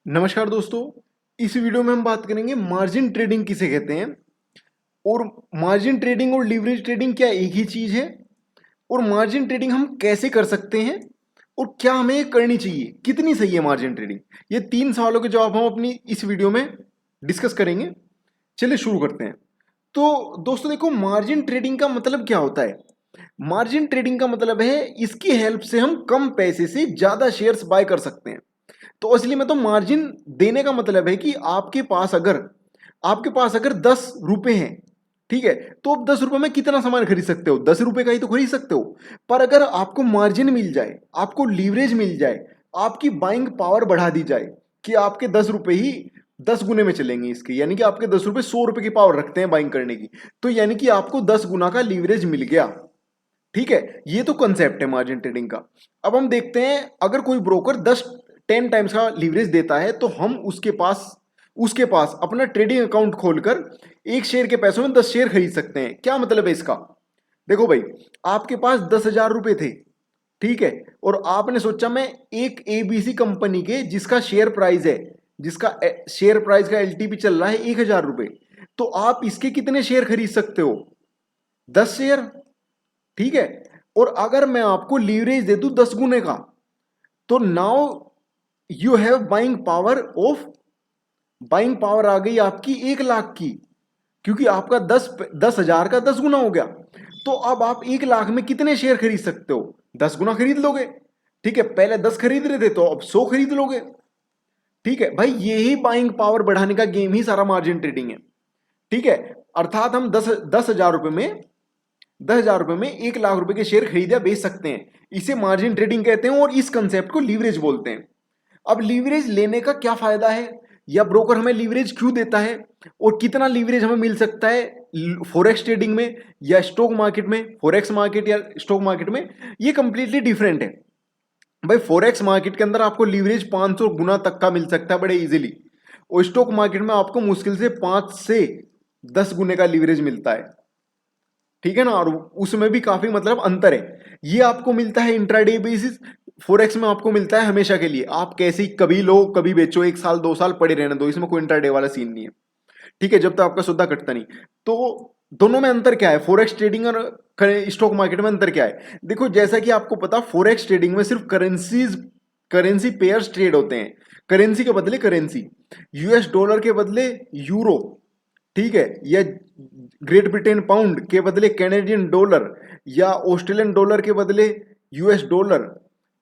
नमस्कार दोस्तों। इस वीडियो में हम बात करेंगे मार्जिन ट्रेडिंग किसे कहते हैं और मार्जिन ट्रेडिंग और लीवरेज ट्रेडिंग क्या एक ही चीज है और मार्जिन ट्रेडिंग हम कैसे कर सकते हैं और क्या हमें करनी चाहिए, कितनी सही है मार्जिन ट्रेडिंग। ये तीन सवालों के जवाब हम अपनी इस वीडियो में डिस्कस करेंगे। चलिए शुरू करते हैं। तो दोस्तों देखो, मार्जिन ट्रेडिंग का मतलब क्या होता है। मार्जिन ट्रेडिंग का मतलब है इसकी हेल्प से हम कम पैसे से ज्यादा शेयर्स बाय कर सकते हैं। तो असली में तो मार्जिन देने का मतलब है कि आपके पास अगर 10 रुपए हैं, ठीक है, तो आप 10 रुपए में कितना सामान खरीद सकते हो, 10 रुपए का ही तो खरीद सकते हो। पर अगर आपको मार्जिन मिल जाए, आपको लीवरेज मिल जाए, आपकी बाइंग पावर बढ़ा दी जाए कि आपके 10 रुपए ही 10 गुने में चलेंगे इसके, यानी कि आपके 10 रुपए 100 रुपए की पावर रखते हैं बाइंग करने की, तो यानी कि आपको 10 गुना का लीवरेज मिल गया। ठीक है, ये तो कंसेप्ट है मार्जिन ट्रेडिंग का। अब हम देखते हैं, अगर कोई ब्रोकर 10 टाइम्स का लीवरेज देता है तो हम उसके पास अपना ट्रेडिंग अकाउंट खोलकर एक शेयर के पैसों में 10 शेयर खरीद सकते हैं। क्या मतलब है इसका। देखो भाई, आपके पास 10,000 रुपए थे, ठीक है, और आपने सोचा मैं एक एबीसी कंपनी के जिसका शेयर प्राइस का एलटीपी चल रहा है 1,000 रुपए, तो आप इसके कितने शेयर खरीद सकते हो, 10 शेयर। ठीक है, और अगर मैं आपको लीवरेज दे दूं 10 गुने का, तो now you have buying power आ गई आपकी 1 लाख की, क्योंकि आपका 10,000 का 10 गुना हो गया। तो अब आप 1 लाख में कितने शेयर खरीद सकते हो, 10 गुना खरीद लोगे। ठीक है, पहले 10 खरीद रहे थे तो अब 100 खरीद लोगे। ठीक है भाई, यही बाइंग पावर बढ़ाने का गेम ही सारा मार्जिन ट्रेडिंग है। ठीक है, अर्थात हम 10,000 रुपए में 1 लाख रुपए के शेयर खरीद या बेच सकते हैं। इसे मार्जिन ट्रेडिंग कहते हैं और इस कंसेप्ट को लीवरेज बोलते हैं। अब लीवरेज लेने का क्या फायदा है, या ब्रोकर हमें लीवरेज क्यों देता है और कितना लीवरेज हमें मिल सकता है फॉरेक्स ट्रेडिंग में या स्टॉक मार्केट में। फॉरेक्स मार्केट या स्टॉक मार्केट में ये कंप्लीटली डिफरेंट है। भाई फॉरेक्स मार्केट के अंदर आपको लीवरेज 500 गुना तक का मिल सकता है बड़े इजीली, और स्टॉक मार्केट में आपको मुश्किल से 5 से 10 गुने का लीवरेज मिलता है। ठीक है ना, और उसमें भी काफी मतलब अंतर है। ये आपको मिलता है इंट्राडे बेसिस, फॉरेक्स में आपको मिलता है हमेशा के लिए। आप कैसे ही कभी लो कभी बेचो, 1 साल 2 साल पड़े रहने दो, इसमें कोई इंट्राडे वाला सीन नहीं है। ठीक है, जब तक आपका सौदा कटता नहीं। तो दोनों में अंतर क्या है, फॉरेक्स ट्रेडिंग और स्टॉक मार्केट में अंतर क्या है। देखो, जैसा कि आपको पता, फॉरेक्स ट्रेडिंग में सिर्फ करेंसी पेयर्स ट्रेड होते हैं। करेंसी के बदले करेंसी, यूएस डॉलर के बदले यूरो, ठीक है, या ग्रेट ब्रिटेन पाउंड के बदले कैनेडियन डॉलर, या ऑस्ट्रेलियन डॉलर के बदले यूएस डॉलर,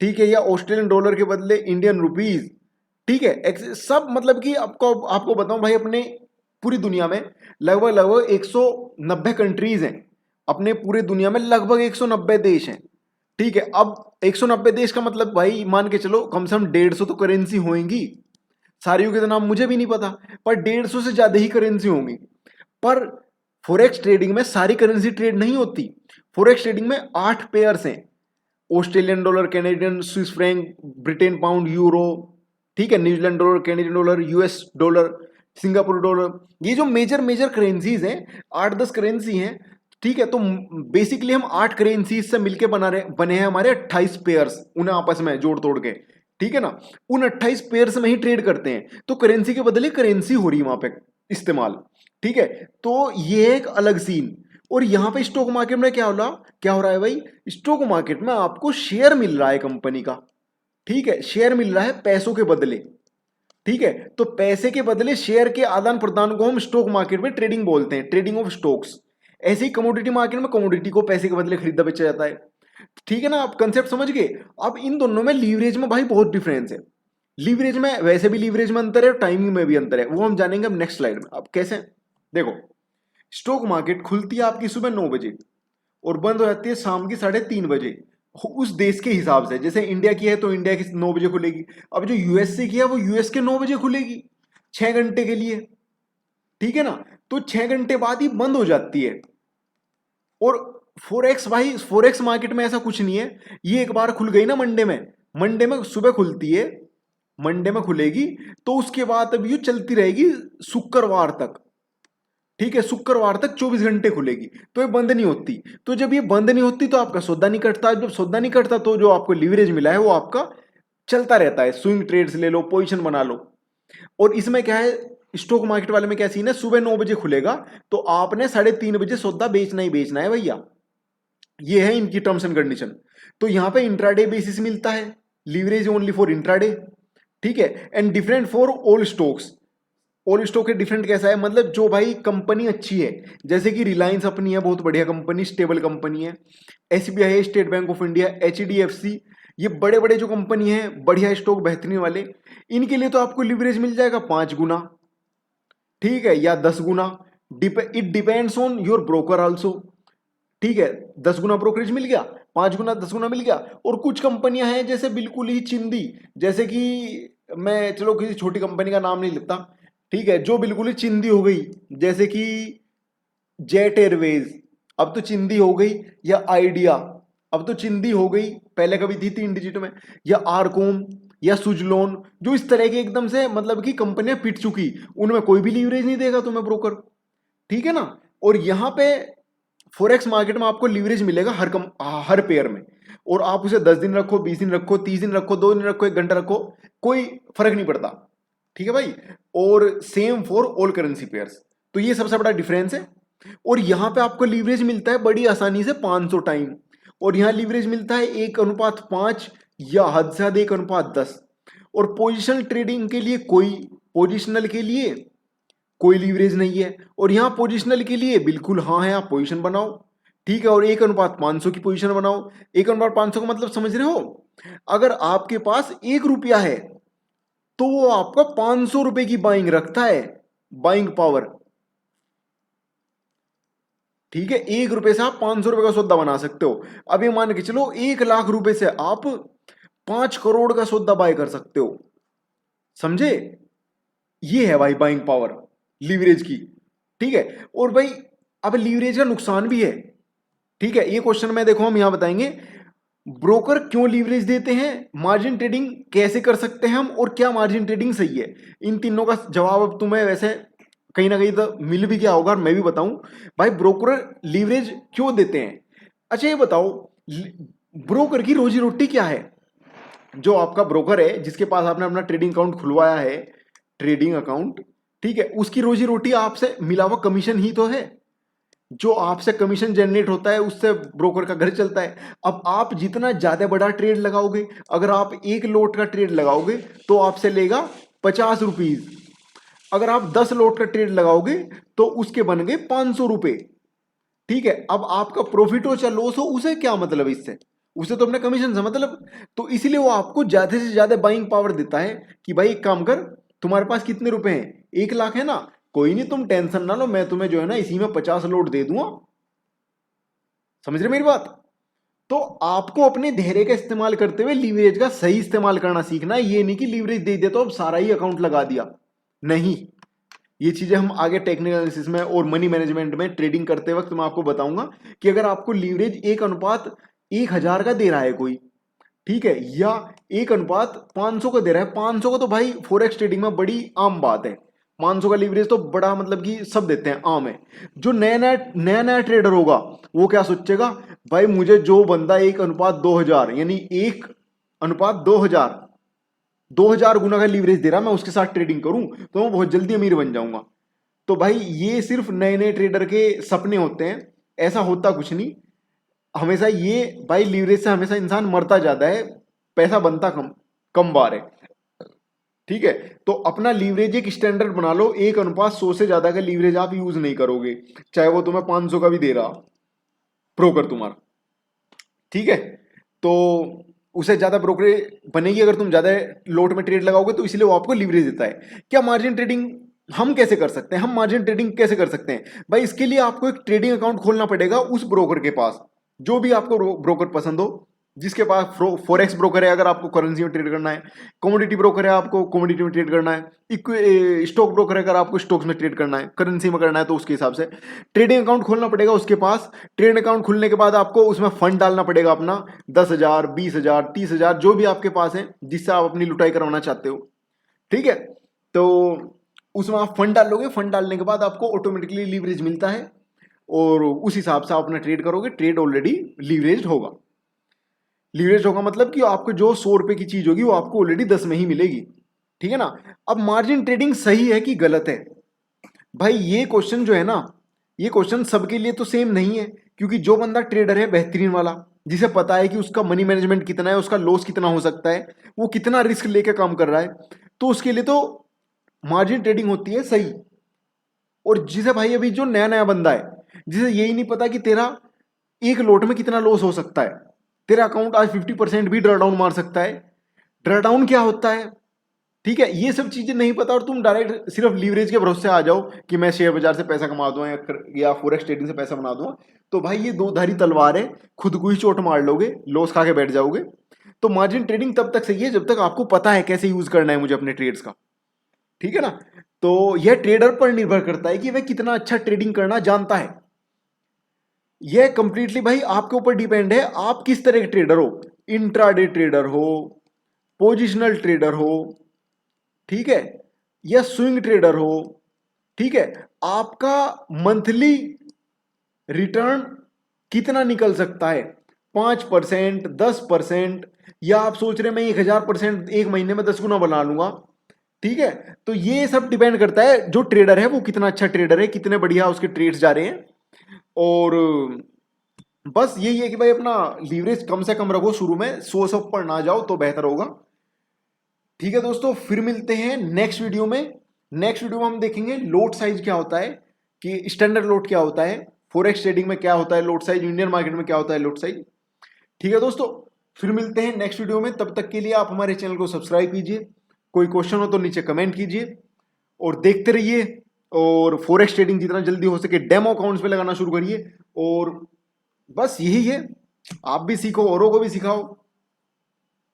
ठीक है, या ऑस्ट्रेलियन डॉलर के बदले इंडियन रुपीज। ठीक है, सब मतलब कि आपको आपको बताऊं भाई, अपने पूरी दुनिया में लगभग लगभग 190 कंट्रीज हैं। अपने पूरे दुनिया में लगभग 190 देश हैं। ठीक है, अब 190 देश का मतलब भाई मान के चलो कम से कम 150 तो करेंसी होंगी। सारियों के तो नाम मुझे भी नहीं पता, पर 150 से ज्यादा ही करेंसी होंगी। पर फॉरेक्स ट्रेडिंग में सारी करेंसी ट्रेड नहीं होती। फॉरेक्स ट्रेडिंग में 8 पेयर्स हैं, Australian dollar, Canadian, Swiss franc, Britain pound, euro, ठीक है, New Zealand dollar, Canadian dollar, US dollar, Singapore dollar. ये जो मेजर मेजर करेंसीज हैं, 8-10 करेंसी हैं। ठीक है, तो बेसिकली हम 8 करेंसीज से मिलकर बने हैं हमारे 28 पेयर्स, उन्हें आपस में जोड़ तोड़ के। ठीक है ना, उन 28 पेयर्स में ही ट्रेड करते हैं, तो करेंसी के बदले करेंसी हो रही है वहां पे इस्तेमाल। ठीक है, तो ये एक अलग सीन। और यहां पे स्टॉक मार्केट में क्या हो रहा है भाई, स्टॉक मार्केट में आपको शेयर मिल रहा है कंपनी का। ठीक है, शेयर मिल रहा है पैसों के बदले। ठीक है, तो पैसे के बदले शेयर के आदान प्रदान को हम स्टॉक मार्केट में ट्रेडिंग बोलते हैं, ट्रेडिंग ऑफ स्टॉक्स। ऐसे ही कमोडिटी मार्केट में कमोडिटी को पैसे के बदले खरीदा बेचा जाता है। ठीक है ना, आप कंसेप्ट समझ गए। अब इन दोनों में लीवरेज में भाई बहुत डिफरेंस है। लीवरेज में वैसे भी लीवरेज में अंतर है, टाइमिंग में भी अंतर है, वो हम जानेंगे अब नेक्स्ट स्लाइड में। अब कैसे, देखो, स्टॉक मार्केट खुलती है आपकी सुबह 9 बजे और बंद हो जाती है शाम की 3:30 बजे, उस देश के हिसाब से। जैसे इंडिया की है तो इंडिया की 9 बजे खुलेगी। अब जो यूएसए की है वो यूएस के 9 बजे खुलेगी, 6 घंटे के लिए। ठीक है ना, तो 6 घंटे बाद ही बंद हो जाती है। और फोरेक्स भाई, फोरेक्स मार्केट में ऐसा कुछ नहीं है। ये एक बार खुल गई ना मंडे में सुबह खुलती है, मंडे में खुलेगी, तो उसके बाद अब ये चलती रहेगी शुक्रवार तक। ठीक है, शुक्रवार तक 24 घंटे खुलेगी, तो ये बंद नहीं होती। तो जब ये बंद नहीं होती तो आपका सौदा नहीं कटता। जब सौदा नहीं कटता तो जो आपको लीवरेज मिला है वो आपका चलता रहता है। स्विंग ट्रेड्स ले लो, पोजीशन बना लो। और इसमें क्या है, स्टॉक मार्केट वाले में क्या सीन है, सुबह 9 बजे खुलेगा तो आपने 3:30 बजे सौदा बेचना ही बेचना है भैया। ये है इनकी टर्म्स एंड कंडीशन। तो यहां पे इंट्राडे बेसिस मिलता है, लीवरेज ओनली फॉर इंट्राडे, ठीक है, and different for all stocks. All stock के डिफरेंट कैसा है, मतलब जो भाई कंपनी अच्छी है, जैसे कि रिलायंस अपनी है, बहुत बढ़िया कंपनी, स्टेबल कंपनी है, एसबीआई है, state bank of India, HDFC, ये बड़े बड़े जो कंपनी है, बढ़िया स्टॉक बेहतरीन वाले, इनके लिए तो आपको लिवरेज मिल जाएगा 5 गुना, ठीक है, या 10 गुना, it depends on your broker also, ठीक है, 10 गुना ब्रोकरेज मिल गया, 5 गुना, 10 गुना मिल गया। और कुछ कंपनियां हैं जैसे बिल्कुल ही चिंदी, जैसे कि मैं चलो किसी छोटी कंपनी का नाम नहीं लेता, ठीक है, जो बिल्कुल ही चिंदी हो गई, जैसे कि जेट एयरवेज, अब तो चिंदी हो गई, या आइडिया, अब तो चिंदी हो गई, पहले कभी थी 3 डिजिट में, या आरकोम, या सुजलोन, जो इस तरह के एकदम से मतलब कि कंपनियां पिट चुकी, उनमें कोई भी लीवरेज नहीं देगा तुम्हें ब्रोकर, ठीक है ना। और यहां पे फॉरेक्स मार्केट में आपको लीवरेज मिलेगा हर पेयर में, और आप उसे 10 दिन रखो, 20 दिन रखो, 30 दिन रखो, 2 दिन रखो, 1 घंटा रखो, कोई फर्क नहीं पड़ता, ठीक है भाई। और same for all currency pairs. तो ये सबसे बड़ा डिफरेंस है। और यहां पे आपको लीवरेज मिलता है बड़ी आसानी से 500 टाइम, और यहां लीवरेज मिलता है 1:5 या हद से हद 1:10। और पोजिशनल ट्रेडिंग के लिए पोजिशनल के लिए कोई लीवरेज नहीं है, और यहां पोजिशनल के लिए बिल्कुल हाँ है, आप पोजिशन बनाओ, ठीक है, और 1:500 की पोजिशन बनाओ। 1:500 का मतलब समझ रहे हो, अगर आपके पास 1 रुपया है तो वो आपका 500 रुपए की बाइंग रखता है, बाइंग पावर, ठीक है, 1 रुपए से आप 500 रुपए का सौदा बना सकते हो। अब ये मान के चलो 1 लाख रुपए से आप 5 करोड़ का सौदा बाय कर सकते हो, समझे। ये है भाई बाइंग पावर लीवरेज की, ठीक है। और भाई अब लीवरेज का नुकसान भी है, ठीक है, ये क्वेश्चन में देखो हम यहां बताएंगे, ब्रोकर क्यों लीवरेज देते हैं, मार्जिन ट्रेडिंग कैसे कर सकते हैं हम, और क्या मार्जिन ट्रेडिंग सही है। इन तीनों का जवाब अब तुम्हें वैसे कहीं ना कहीं तो मिल भी गया होगा, और मैं भी बताऊं भाई ब्रोकर लीवरेज क्यों देते हैं। अच्छा ये बताओ, ब्रोकर की रोजी रोटी क्या है। जो आपका ब्रोकर है, जिसके पास आपने अपना ट्रेडिंग अकाउंट खुलवाया है, ट्रेडिंग अकाउंट, ठीक है, उसकी रोजी रोटी आपसे मिला हुआ कमीशन ही तो है। जो आपसे कमीशन जनरेट होता है उससे ब्रोकर का घर चलता है। अब आप जितना ज्यादा बड़ा ट्रेड लगाओगे, अगर आप 1 लोट का ट्रेड लगाओगे तो आपसे लेगा 50 रुपीज, अगर आप 10 लोट का ट्रेड लगाओगे तो उसके बन गए 500 रुपए, ठीक है। अब आपका प्रॉफिट हो चाहे लॉस हो, उसे क्या मतलब इससे, उसे तो अपने कमीशन से मतलब। तो इसलिए वो आपको ज्यादा से ज्यादा बाइंग पावर देता है कि भाई एक काम कर, तुम्हारे पास कितने रुपए हैं, 1 लाख है ना, कोई नहीं तुम टेंशन ना लो, मैं तुम्हें जो है ना इसी में 50 लोट दे दूंगा। समझ रहे मेरी बात। तो आपको अपने धैर्य का इस्तेमाल करते हुए लीवरेज का सही इस्तेमाल करना सीखना है। ये नहीं कि लीवरेज दे दिया तो अब सारा ही अकाउंट लगा दिया, नहीं। ये चीजें हम आगे टेक्निकल एनालिसिस में और मनी मैनेजमेंट में ट्रेडिंग करते वक्त मैं आपको बताऊंगा कि अगर आपको लीवरेज 1:1000 का दे रहा है कोई, ठीक है, या 1:500 का दे रहा है, 500 का तो भाई फॉरेक्स ट्रेडिंग में बड़ी आम बात है, 500 का लीवरेज तो बड़ा मतलब कि सब देते हैं, आम है। जो नया नया ट्रेडर होगा वो क्या सोचेगा, भाई मुझे जो बंदा 1:2000 यानी 1:2000 2000 गुना का लीवरेज दे रहा, मैं उसके साथ ट्रेडिंग करूं तो मैं बहुत जल्दी अमीर बन जाऊंगा। तो भाई ये सिर्फ नए नए ट्रेडर के सपने होते हैं, ऐसा होता कुछ नहीं। हमेशा ये भाई लीवरेज से हमेशा इंसान मरता ज्यादा है, पैसा बनता कम कम बार है, ठीक है। तो अपना लीवरेज एक स्टैंडर्ड बना लो, 1:100 से ज्यादा का लीवरेज आप यूज नहीं करोगे, चाहे वो तुम्हें 500 का भी दे रहा ब्रोकर तुम्हारा, ठीक है। तो उसे ज्यादा ब्रोकरेज बनेगी अगर तुम ज्यादा लोट में ट्रेड लगाओगे, तो इसलिए वो आपको लीवरेज देता है। क्या मार्जिन ट्रेडिंग हम कैसे कर सकते हैं, हम मार्जिन ट्रेडिंग कैसे कर सकते हैं भाई, इसके लिए आपको एक ट्रेडिंग अकाउंट खोलना पड़ेगा उस ब्रोकर के पास, जो भी आपको ब्रोकर पसंद हो, जिसके पास फॉरेक्स ब्रोकर है अगर आपको करेंसी में ट्रेड करना है, कमोडिटी ब्रोकर है आपको कमोडिटी में ट्रेड करना है, स्टॉक ब्रोकर है अगर आपको स्टॉक्स में ट्रेड करना है, करेंसी में करना है, तो उसके हिसाब से ट्रेडिंग अकाउंट खोलना पड़ेगा उसके पास। ट्रेडिंग अकाउंट खुलने के बाद आपको उसमें फंड डालना पड़ेगा अपना, 10,000 20,000 30,000 जो भी आपके पास है, जिससे आप अपनी लुटाई करवाना चाहते हो, ठीक है। तो उसमें आप फंड डालोगे, फंड डालने के बाद आपको ऑटोमेटिकली लीवरेज मिलता है, और उस हिसाब से आप अपना ट्रेड करोगे, ट्रेड ऑलरेडी लीवरेज होगा। लीवरेज होगा मतलब कि आपको जो 100 रुपए की चीज होगी वो आपको ऑलरेडी 10 में ही मिलेगी, ठीक है ना। अब मार्जिन ट्रेडिंग सही है कि गलत है, भाई ये क्वेश्चन जो है ना, ये क्वेश्चन सबके लिए तो सेम नहीं है, क्योंकि जो बंदा ट्रेडर है बेहतरीन वाला, जिसे पता है कि उसका मनी मैनेजमेंट कितना है, उसका लॉस कितना हो सकता है, वो कितना रिस्क लेके काम कर रहा है, तो उसके लिए तो मार्जिन ट्रेडिंग होती है सही। और जिसे भाई अभी जो नया नया बंदा है, जिसे यही नहीं पता कि तेरा एक लोट में कितना लॉस हो सकता है, तेरा अकाउंट आज 50% भी ड्रॉ डाउन मार सकता है, ड्रॉ डाउन क्या होता है, ठीक है, ये सब चीजें नहीं पता और तुम डायरेक्ट सिर्फ लीवरेज के भरोसे आ जाओ कि मैं शेयर बाजार से पैसा कमा दूंगा या फॉरेक्स ट्रेडिंग से पैसा बना दूंगा, तो भाई ये दो धारी तलवार है, खुद को ही चोट मार लोगे, लॉस खा के बैठ जाओगे। तो मार्जिन ट्रेडिंग तब तक सही है जब तक आपको पता है कैसे यूज करना है मुझे अपने ट्रेड्स का, ठीक है ना। तो यह ट्रेडर पर निर्भर करता है कि वह कितना अच्छा ट्रेडिंग करना जानता है, यह कंप्लीटली भाई आपके ऊपर डिपेंड है, आप किस तरह के ट्रेडर हो, इंट्राडे ट्रेडर हो, पोजिशनल ट्रेडर हो, ठीक है, या स्विंग ट्रेडर हो, ठीक है, आपका मंथली रिटर्न कितना निकल सकता है, 5%, 10%, या आप सोच रहे हैं मैं 1000% एक महीने में 10 गुना बना लूंगा, ठीक है। तो ये सब डिपेंड करता है जो ट्रेडर है वो कितना अच्छा ट्रेडर है, कितने बढ़िया उसके ट्रेड्स जा रहे हैं। और बस यही है कि भाई अपना लीवरेज कम से कम रखो, शुरू में 100 से ऊपर ना जाओ तो बेहतर होगा। ठीक है दोस्तों, फिर मिलते हैं नेक्स्ट वीडियो में। नेक्स्ट वीडियो में हम देखेंगे लोट साइज क्या होता है, कि स्टैंडर्ड लोट क्या होता है, फॉरेक्स ट्रेडिंग में क्या होता है लोट साइज, इंडियन मार्केट में क्या होता है लोट साइज। ठीक है दोस्तों, फिर मिलते हैं नेक्स्ट वीडियो में, तब तक के लिए आप हमारे चैनल को सब्सक्राइब कीजिए, कोई क्वेश्चन हो तो नीचे कमेंट कीजिए और देखते रहिए। और फॉरेक्स ट्रेडिंग जितना जल्दी हो सके डेमो अकाउंट्स पे लगाना शुरू करिए। और बस यही है, आप भी सीखो, औरों को भी सिखाओ।